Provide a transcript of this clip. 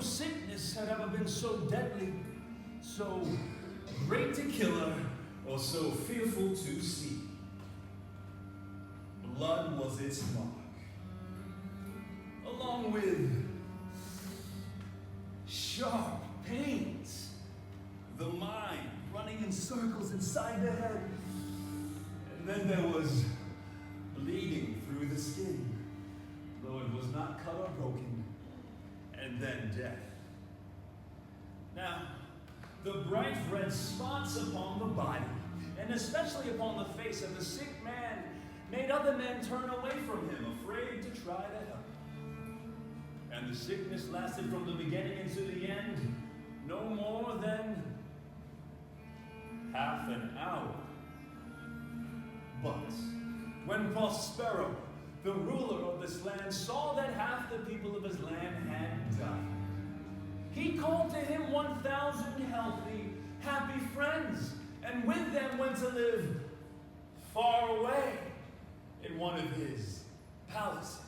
sickness had ever been so deadly, so great to kill her, or so fearful to see. Blood was its mark, along with sharp pains, the mind running in circles inside the head, and then there was bleeding through the skin, though it was not cut or broken, and then death. Now, the bright red spots upon the body, and especially upon the face of the sick man, made other men turn away from him, afraid to try to help. And the sickness lasted from the beginning into the end, no more than half an hour. But when Prospero, the ruler of this land, saw that half the people of his land had died, he called to him 1,000 healthy, happy friends, and with them went to live far away in one of his palaces.